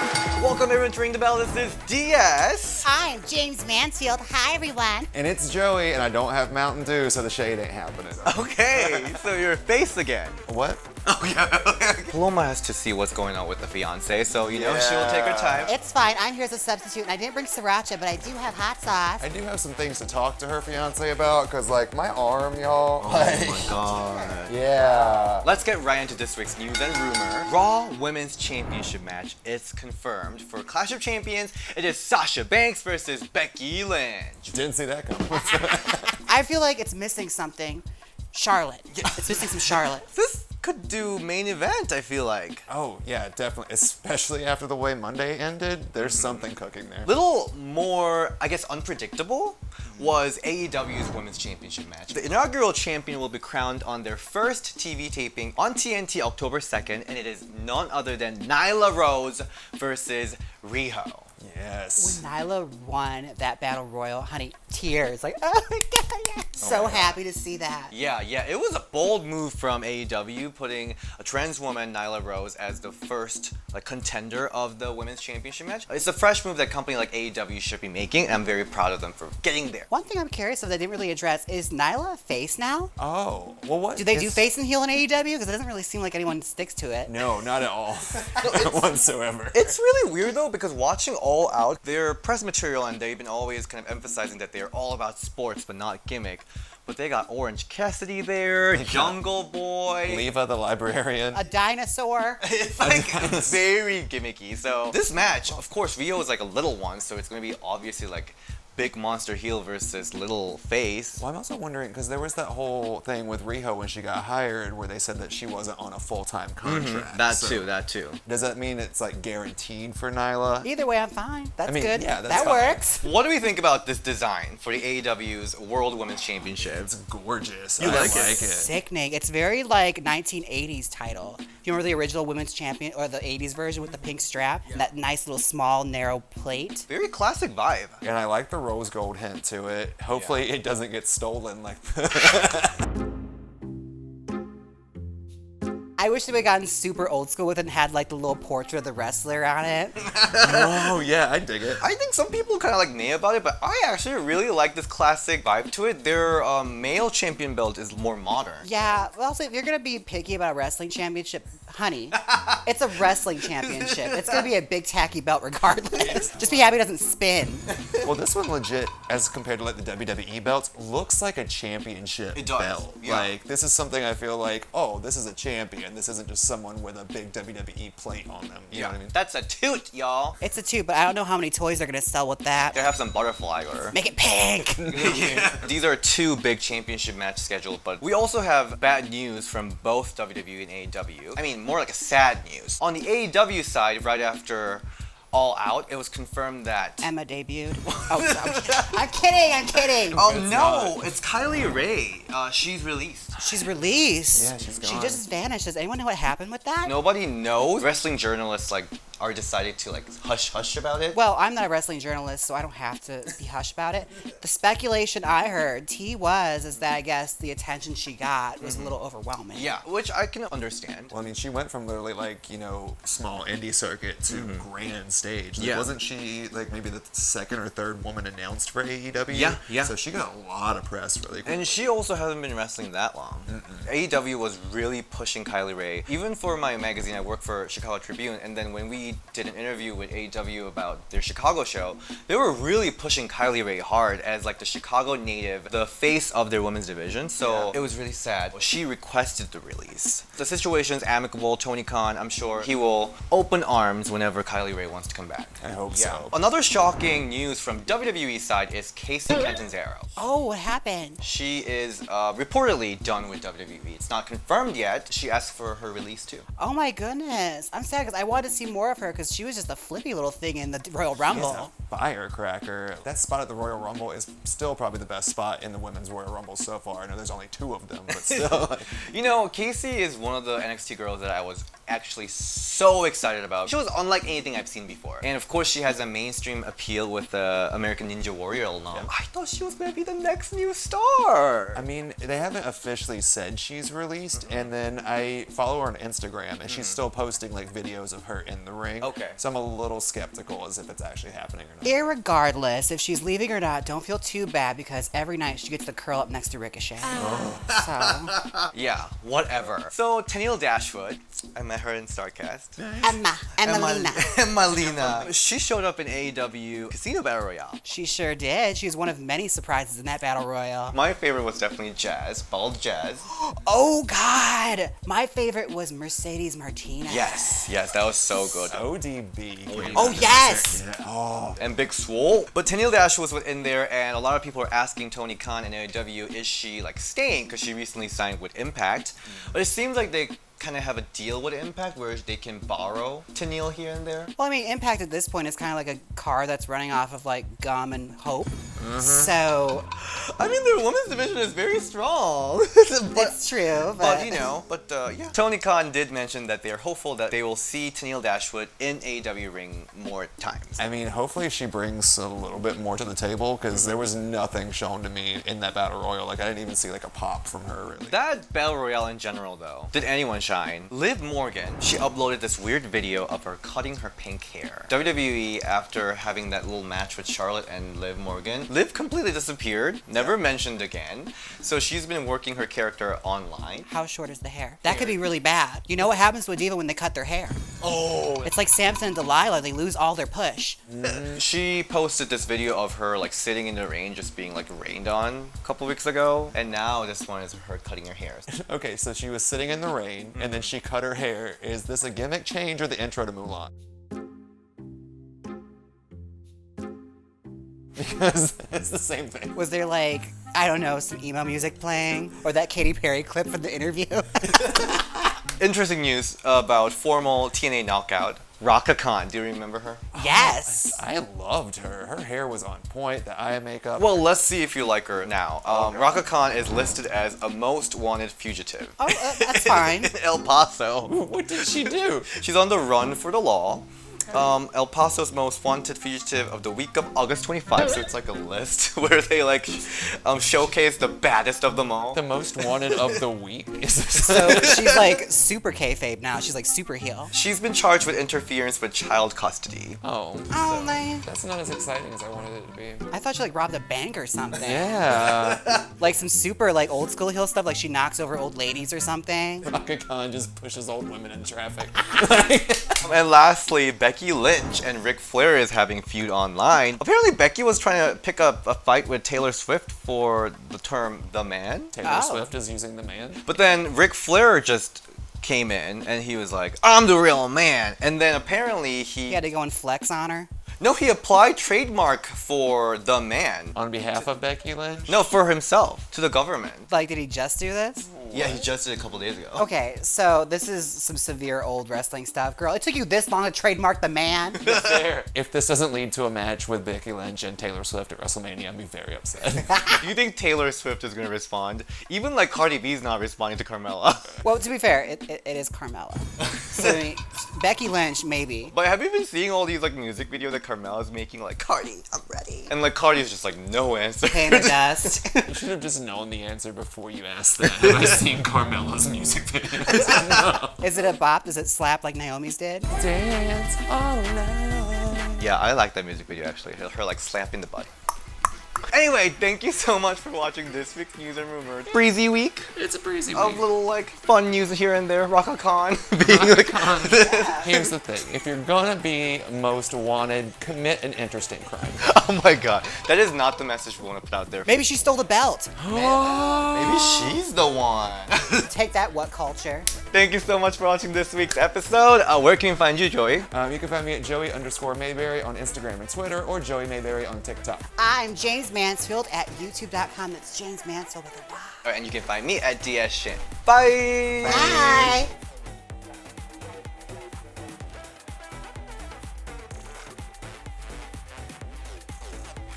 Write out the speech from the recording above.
Welcome everyone to Ring the Bell. This is DS. Hi, I'm Jaymes Mansfield. Hi, everyone. And it's Joey, and I don't have Mountain Dew, so the shade ain't happening. Okay, so you're face again. What? Okay. Paloma has to see what's going on with the fiance, so you know she'll take her time. It's fine. I'm here as a substitute, and I didn't bring sriracha, but I do have hot sauce. I do have some things to talk to her fiance about, because, like, my arm, y'all. Oh my god. Yeah. Let's get right into this week's news and rumor. Raw Women's Championship match is confirmed. For Clash of Champions, it is Sasha Banks versus Becky Lynch. Didn't see that coming. I feel like it's missing something. Charlotte. It's missing some Charlotte. This could do main event, I feel like. Oh, yeah, definitely. Especially after the way Monday ended, there's something cooking there. Little more, I guess, unpredictable was AEW's Women's Championship match. The inaugural champion will be crowned on their first TV taping on TNT October 2nd, and it is none other than Nyla Rose versus Riho. Yes. When Nyla won that battle royal, honey, tears. Like, oh my god, yeah. So happy to see that. Yeah, it was a bold move from AEW, putting a trans woman, Nyla Rose, as the first contender of the Women's Championship match. It's a fresh move that a company like AEW should be making, and I'm very proud of them for getting there. One thing I'm curious of that I didn't really address, is Nyla a face now? Oh, well, what? Do they do face and heel in AEW? Because it doesn't really seem like anyone sticks to it. No, not at all. Whatsoever. It's really weird though, because watching All Out, their press material, and they've been always kind of emphasizing that they're all about sports but not gimmick. But they got Orange Cassidy there, Jungle Boy, Leva the librarian. A dinosaur. It's like very gimmicky. So this match, of course, Rio is like a little one, so it's gonna be obviously like big monster heel versus little face. Well, I'm also wondering, because there was that whole thing with Riho when she got hired where they said that she wasn't on a full-time contract. That too. Does that mean it's like guaranteed for Nyla? Either way, I'm fine. That's good. Yeah, that fine. works. What do we think about this design for the AEW's World Women's Championship? It's gorgeous. You I like it? Sickening. It's very like 1980s title. Do you remember the original Women's Champion or the 80s version with the pink strap? And that nice little small narrow plate. Very classic vibe. And I like the rose gold hint to it. Hopefully it doesn't get stolen like I wish they would have gotten super old school with it and had like the little portrait of the wrestler on it. Oh yeah, I dig it. I think some people kind of like nay about it, but I actually really like this classic vibe to it. Their male champion belt is more modern. Yeah, well, also, if you're going to be picky about a wrestling championship, honey, it's a wrestling championship. It's going to be a big tacky belt regardless. Just be happy it doesn't spin. Well, this one legit, as compared to like the WWE belts, looks like a championship belt. Yeah. Like, this is something I feel like, oh, this is a champion. This isn't just someone with a big WWE plate on them. You know what I mean? That's a toot, y'all. It's a two, but I don't know how many toys they're going to sell with that. They have some butterfly or... Make it pink. These are two big championship matches scheduled, but we also have bad news from both WWE and AEW. I mean, more like a sad news. On the AEW side, right after All Out, it was confirmed that... Emma debuted. Oh, I'm kidding. Oh no, it's Kylie Rae. She's released. She's released. Yeah, she's gone. She just vanished. Does anyone know what happened with that? Nobody knows. Wrestling journalists are deciding to hush about it. Well, I'm not a wrestling journalist, so I don't have to be hush about it. The speculation I heard, is that I guess the attention she got was a little overwhelming. Yeah, which I can understand. Well, I mean, she went from literally small indie circuit to grand stage. Like, Yeah. Wasn't she like maybe the second or third woman announced for AEW? Yeah. So she got a lot of press really quick. And she also hasn't been wrestling that long. AEW was really pushing Kylie Rae. Even for my magazine, I work for Chicago Tribune, and then when we did an interview with AEW about their Chicago show, they were really pushing Kylie Rae hard as the Chicago native, the face of their women's division. So it was really sad. She requested the release. The situation's amicable. Tony Khan, I'm sure he will open arms whenever Kylie Rae wants to come back. I hope so. Another shocking news from WWE side is Kacy Catanzaro. Oh, what happened? She is reportedly done with WWE. It's not confirmed yet. She asked for her release too. Oh my goodness. I'm sad because I wanted to see more of her because she was just a flippy little thing in the Royal Rumble. Firecracker. That spot at the Royal Rumble is still probably the best spot in the women's Royal Rumble so far. I know there's only 2 of them, but still. You know, Kacy is one of the NXT girls that I was actually so excited about. She was unlike anything I've seen before. And of course, she has a mainstream appeal with the American Ninja Warrior alum. I thought she was gonna be the next new star. I mean, they haven't officially said she's released, and then I follow her on Instagram, and she's still posting like videos of her in the ring. Okay. So I'm a little skeptical as if it's actually happening or not. Irregardless, if she's leaving or not, don't feel too bad because every night she gets to curl up next to Ricochet. So. Yeah, whatever. So Tenille Dashwood, I met her in StarCast. Emmalina. She showed up in AEW Casino Battle Royale. She sure did. She was one of many surprises in that battle royal. My favorite was definitely Jazz, Bald Jazz. Oh God, my favorite was Mercedes Martinez. Yes, that was so good. ODB. Oh yes. Yeah. Oh. And Big Swole. But Tenille Dashwood was in there, and a lot of people are asking Tony Khan and AEW, is she like staying? Because she recently signed with Impact. But it seems like they kind of have a deal with Impact where they can borrow Tenille here and there. Well, I mean, Impact at this point is kind of like a car that's running off of like gum and hope. So, I mean, their women's division is very strong. it's true, but yeah. Tony Khan did mention that they're hopeful that they will see Tenille Dashwood in AEW ring more times. I mean, hopefully she brings a little bit more to the table, because there was nothing shown to me in that battle royal. Like, I didn't even see like a pop from her, really. That Battle Royale in general, though, did anyone shine? Liv Morgan, she uploaded this weird video of her cutting her pink hair. WWE, after having that little match with Charlotte and Liv Morgan, Liv completely disappeared, never mentioned again. So she's been working her character online. how short is the hair? That could be really bad. You know what happens to a diva when they cut their hair? Oh. It's like Samson and Delilah. They lose all their push. She posted this video of her like sitting in the rain, just being like rained on a couple weeks ago. And now this one is her cutting her hair. Okay, so she was sitting in the rain, and then she cut her hair. Is this a gimmick change or the intro to Mulan? Because it's the same thing. Was there like, I don't know, some emo music playing? Or that Katy Perry clip from the interview? Interesting news about formal TNA knockout. Rhaka Khan, do you remember her? Yes. I loved her. Her hair was on point, the eye makeup. Well, let's see if you like her now. Rhaka Khan is listed as a most wanted fugitive. Oh, that's fine. In El Paso. What did she do? She's on the run for the law. El Paso's most wanted fugitive of the week of August 25, so it's like a list where they like showcase the baddest of them all. The most wanted of the week? So she's like super kayfabe now. She's like super heel. She's been charged with interference with child custody. Oh. Oh, man. That's not as exciting as I wanted it to be. I thought she like robbed a bank or something. Yeah. Like some super like old school heel stuff, like she knocks over old ladies or something. Rhaka Khan just pushes old women in traffic. And lastly, Becky Lynch and Ric Flair is having feud online. Apparently Becky was trying to pick up a fight with Taylor Swift for the term the man. Taylor Swift is using the man. But then Ric Flair just came in and he was like, I'm the real man. And then apparently He had to go and flex on her. No, he applied trademark for the man. On behalf of Becky Lynch? No, for himself, to the government. Like, did he just do this? Yeah, he just did a couple days ago. Okay, so this is some severe old wrestling stuff. Girl, it took you this long to trademark the man? Fair. If this doesn't lead to a match with Becky Lynch and Taylor Swift at WrestleMania, I'd be very upset. Do you think Taylor Swift is going to respond? Even like Cardi B's not responding to Carmella. Well, to be fair, it is Carmella. So, I mean, Becky Lynch, maybe. But have you been seeing all these like music videos that Carmella's making? Like, Cardi, I'm ready. And like Cardi's just like, no answer. Pain of dust. You should have just known the answer before you asked that. Have I seen Carmella's music videos? No. Is it a bop? Does it slap like Naomi's did? Dance all night. Yeah, I like that music video actually. Her like slapping the butt. Anyway, thank you so much for watching this week's News and Rumors. Breezy week. It's a breezy Of week. little like fun news here and there. Rhaka Khan being like. Here's the thing. If you're gonna be most wanted, commit an interesting crime. Oh my god. That is not the message we want to put out there. Maybe she stole the belt. Maybe she's the one. Take that, what culture? Thank you so much for watching this week's episode. Where can we find you, Joey? You can find me at Joey_Mayberry on Instagram and Twitter, or Joey Mayberry on TikTok. I'm Jaymes Mansfield at youtube.com. That's Jaymes Mansfield with a Y. And you can find me at DS Shin. Bye. Bye.